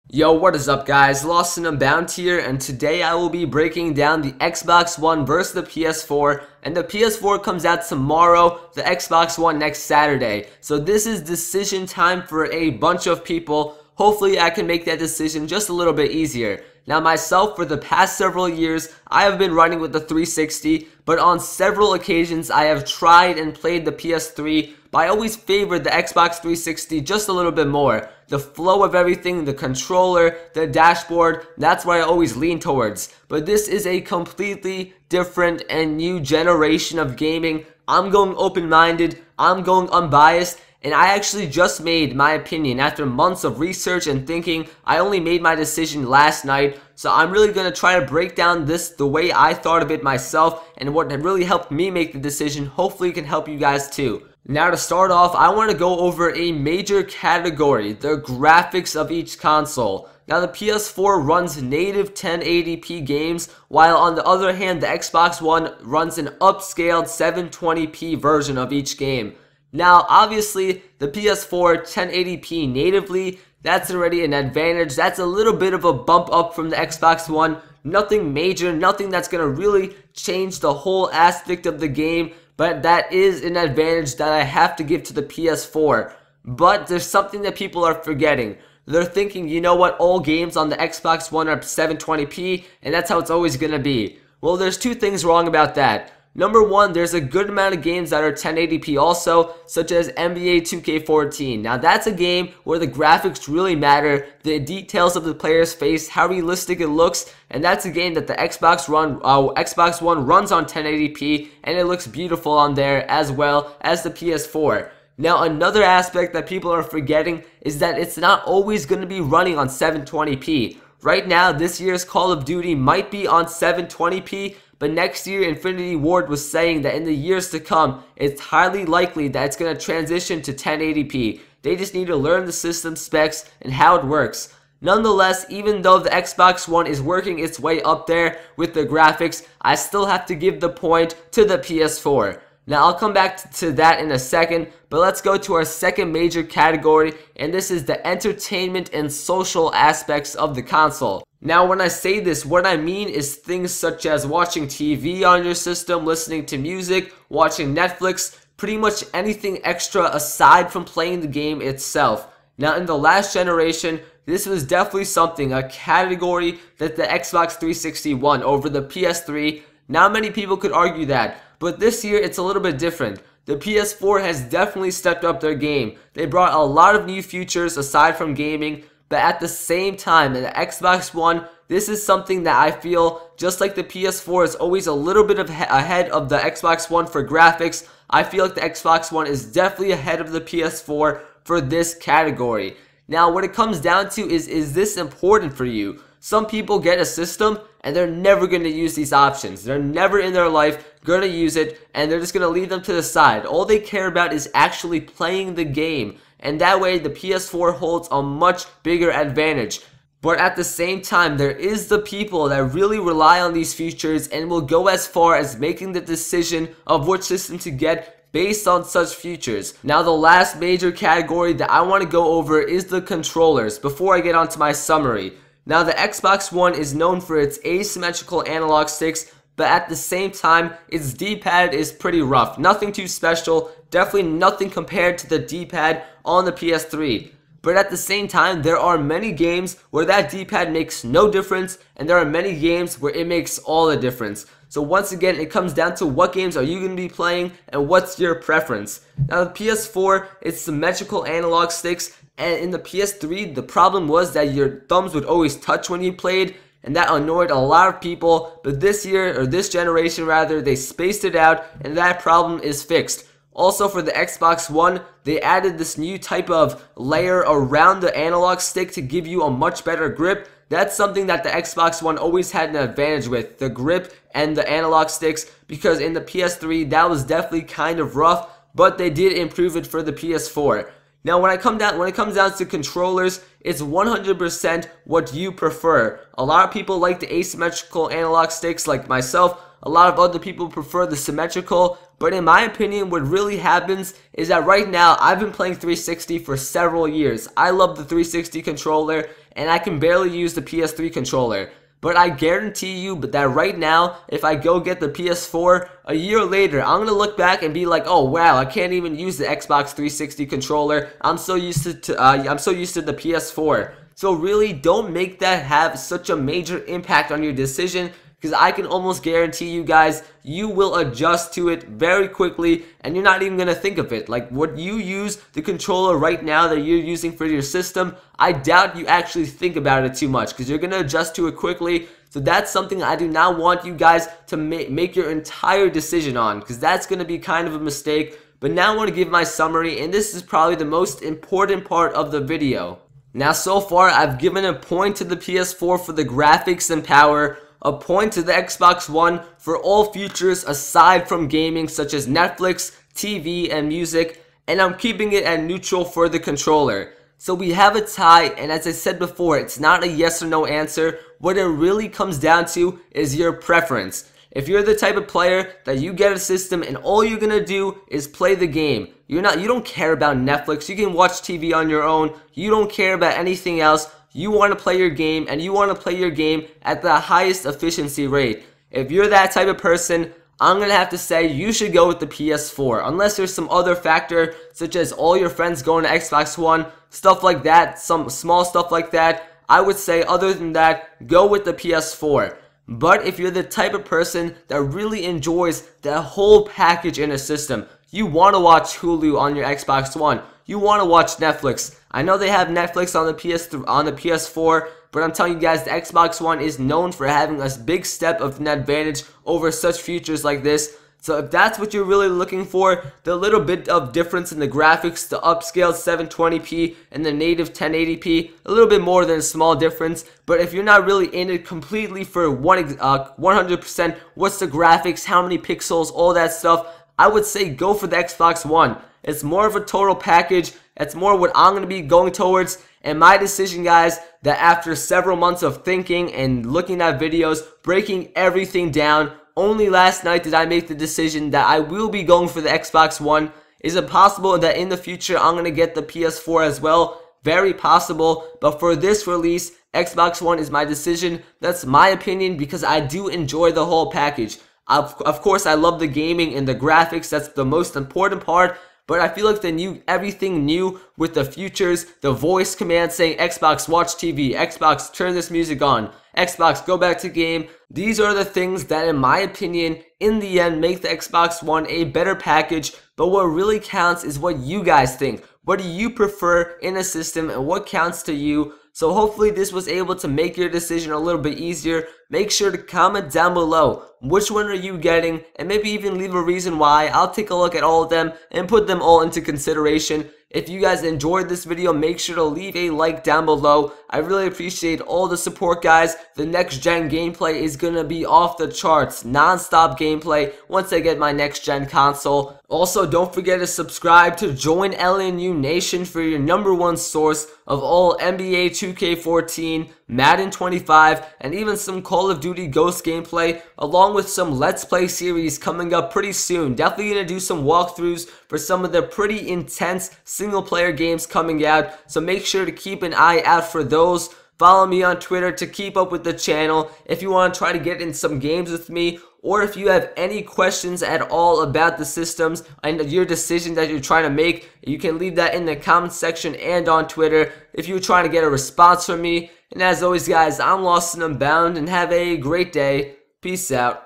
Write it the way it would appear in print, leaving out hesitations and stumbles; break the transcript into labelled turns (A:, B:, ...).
A: Yo, what is up guys? LostNUnbound here, and today I will be breaking down the Xbox One versus the PS4, and the PS4 comes out tomorrow, the Xbox One next Saturday. So this is decision time for a bunch of people. Hopefully I can make that decision just a little bit easier. Now myself, for the past several years, I have been running with the 360, but on several occasions I have tried and played the PS3, but I always favored the Xbox 360 just a little bit more. The flow of everything, the controller, the dashboard, that's what I always lean towards. But this is a completely different and new generation of gaming. I'm going open-minded, I'm going unbiased, and I actually just made my opinion after months of research and thinking. I only made my decision last night, so I'm really going to try to break down this the way I thought of it myself and what really helped me make the decision. Hopefully it can help you guys too. Now to start off, I want to go over a major category, the graphics of each console. Now the PS4 runs native 1080p games, while on the other hand the Xbox One runs an upscaled 720p version of each game. Now obviously the PS4 1080p natively, that's already an advantage. That's a little bit of a bump up from the Xbox One. Nothing major, nothing that's going to really change the whole aspect of the game, but that is an advantage that I have to give to the PS4. But there's something that people are forgetting. They're thinking, you know what, all games on the Xbox One are 720p, and that's how it's always going to be. Well, there's two things wrong about that. Number one, there's a good amount of games that are 1080p also, such as NBA 2K14. Now that's a game where the graphics really matter, the details of the player's face, how realistic it looks, and that's a game that the Xbox One runs on 1080p, and it looks beautiful on there as well as the PS4. Now another aspect that people are forgetting is that it's not always going to be running on 720p. Right now, this year's Call of Duty might be on 720p, but next year, Infinity Ward was saying that in the years to come, it's highly likely that it's going to transition to 1080p. They just need to learn the system specs and how it works. Nonetheless, even though the Xbox One is working its way up there with the graphics, I still have to give the point to the PS4. Now, I'll come back to that in a second, but let's go to our second major category, and this is the entertainment and social aspects of the console. Now, when I say this, what I mean is things such as watching TV on your system, listening to music, watching Netflix, pretty much anything extra aside from playing the game itself. Now, in the last generation, this was definitely something, a category that the Xbox 360 won over the PS3. Not many people could argue that, but this year it's a little bit different. The PS4 has definitely stepped up their game. They brought a lot of new features aside from gaming, but at the same time, in the Xbox One, this is something that I feel, just like the PS4 is always a little bit ahead of the Xbox One for graphics, I feel like the Xbox One is definitely ahead of the PS4 for this category. Now, what it comes down to is this important for you? Some people get a system and they're never going to use these options. They're never in their life going to use it, and they're just going to leave them to the side. All they care about is actually playing the game, and that way the PS4 holds a much bigger advantage. But at the same time, there is the people that really rely on these features and will go as far as making the decision of which system to get based on such features. Now, the last major category that I want to go over is the controllers before I get onto my summary. Now, the Xbox One is known for its asymmetrical analog sticks, but at the same time, its D-pad is pretty rough. Nothing too special, definitely nothing compared to the D-pad on the PS3. But at the same time, there are many games where that D-pad makes no difference, and there are many games where it makes all the difference. So once again, it comes down to what games are you going to be playing and what's your preference. Now, the PS4, it's symmetrical analog sticks, and in the PS3, the problem was that your thumbs would always touch when you played, and that annoyed a lot of people. But this year, or this generation rather, they spaced it out, and that problem is fixed. Also, for the Xbox One, they added this new type of layer around the analog stick to give you a much better grip. That's something that the Xbox One always had an advantage with, the grip and the analog sticks, because in the PS3, that was definitely kind of rough, but they did improve it for the PS4. Now, when it comes down to controllers, it's 100% what you prefer. A lot of people like the asymmetrical analog sticks like myself. A lot of other people prefer the symmetrical, but in my opinion, what really happens is that right now, I've been playing 360 for several years. I love the 360 controller, and I can barely use the PS3 controller. But I guarantee you that right now, if I go get the PS4, a year later, I'm going to look back and be like, oh wow, I can't even use the Xbox 360 controller. I'm so used to the PS4. So really, don't make that have such a major impact on your decision, because I can almost guarantee you guys, you will adjust to it very quickly and you're not even going to think of it. Like what you use the controller right now that you're using for your system, I doubt you actually think about it too much because you're going to adjust to it quickly. So that's something I do not want you guys to make your entire decision on, because that's going to be kind of a mistake. But now I want to give my summary, and this is probably the most important part of the video. Now so far I've given a point to the PS4 for the graphics and power, a point to the Xbox One for all features aside from gaming such as Netflix, TV, and music, and I'm keeping it at neutral for the controller. So we have a tie, and as I said before, it's not a yes or no answer. What it really comes down to is your preference. If you're the type of player that you get a system and all you're gonna do is play the game, you don't care about Netflix, you can watch TV on your own, you don't care about anything else, you want to play your game, and you want to play your game at the highest efficiency rate. If you're that type of person, I'm going to have to say you should go with the PS4. Unless there's some other factor, such as all your friends going to Xbox One, stuff like that, some small stuff like that, I would say other than that, go with the PS4. But if you're the type of person that really enjoys the whole package in a system, you want to watch Hulu on your Xbox One, you want to watch Netflix. I know they have Netflix on the PS4, but I'm telling you guys, the Xbox One is known for having a big step of an advantage over such features like this. So if that's what you're really looking for, the little bit of difference in the graphics, the upscaled 720p and the native 1080p, a little bit more than a small difference. But if you're not really in it completely for 100%, what's the graphics, how many pixels, all that stuff, I would say go for the Xbox One. It's more of a total package. It's more what I'm going to be going towards. And my decision, guys, that after several months of thinking and looking at videos, breaking everything down, only last night did I make the decision that I will be going for the Xbox One. Is it possible that in the future I'm going to get the PS4 as well? Very possible. But for this release, Xbox One is my decision. That's my opinion because I do enjoy the whole package. Of course, I love the gaming and the graphics. That's the most important part. But I feel like everything new with the features, the voice command saying Xbox watch TV, Xbox turn this music on, Xbox go back to game. These are the things that, in my opinion, in the end make the Xbox One a better package. But what really counts is what you guys think. What do you prefer in a system and what counts to you? So hopefully this was able to make your decision a little bit easier. Make sure to comment down below which one are you getting, and maybe even leave a reason why. I'll take a look at all of them and put them all into consideration. If you guys enjoyed this video, make sure to leave a like down below. I really appreciate all the support, guys. The next gen gameplay is gonna be off the charts, non-stop gameplay once I get my next gen console. Also, don't forget to subscribe to join LNU Nation for your #1 source of all NBA 2K14, Madden 25, and even some Call of Duty Ghost gameplay, along with some Let's Play series coming up pretty soon. Definitely gonna do some walkthroughs for some of the pretty intense single-player games coming out, so make sure to keep an eye out for those. Follow me on Twitter to keep up with the channel if you want to try to get in some games with me, or if you have any questions at all about the systems and your decision that you're trying to make, you can leave that in the comment section and on Twitter if you're trying to get a response from me. And as always, guys, I'm Lost and Unbound, and have a great day. Peace out.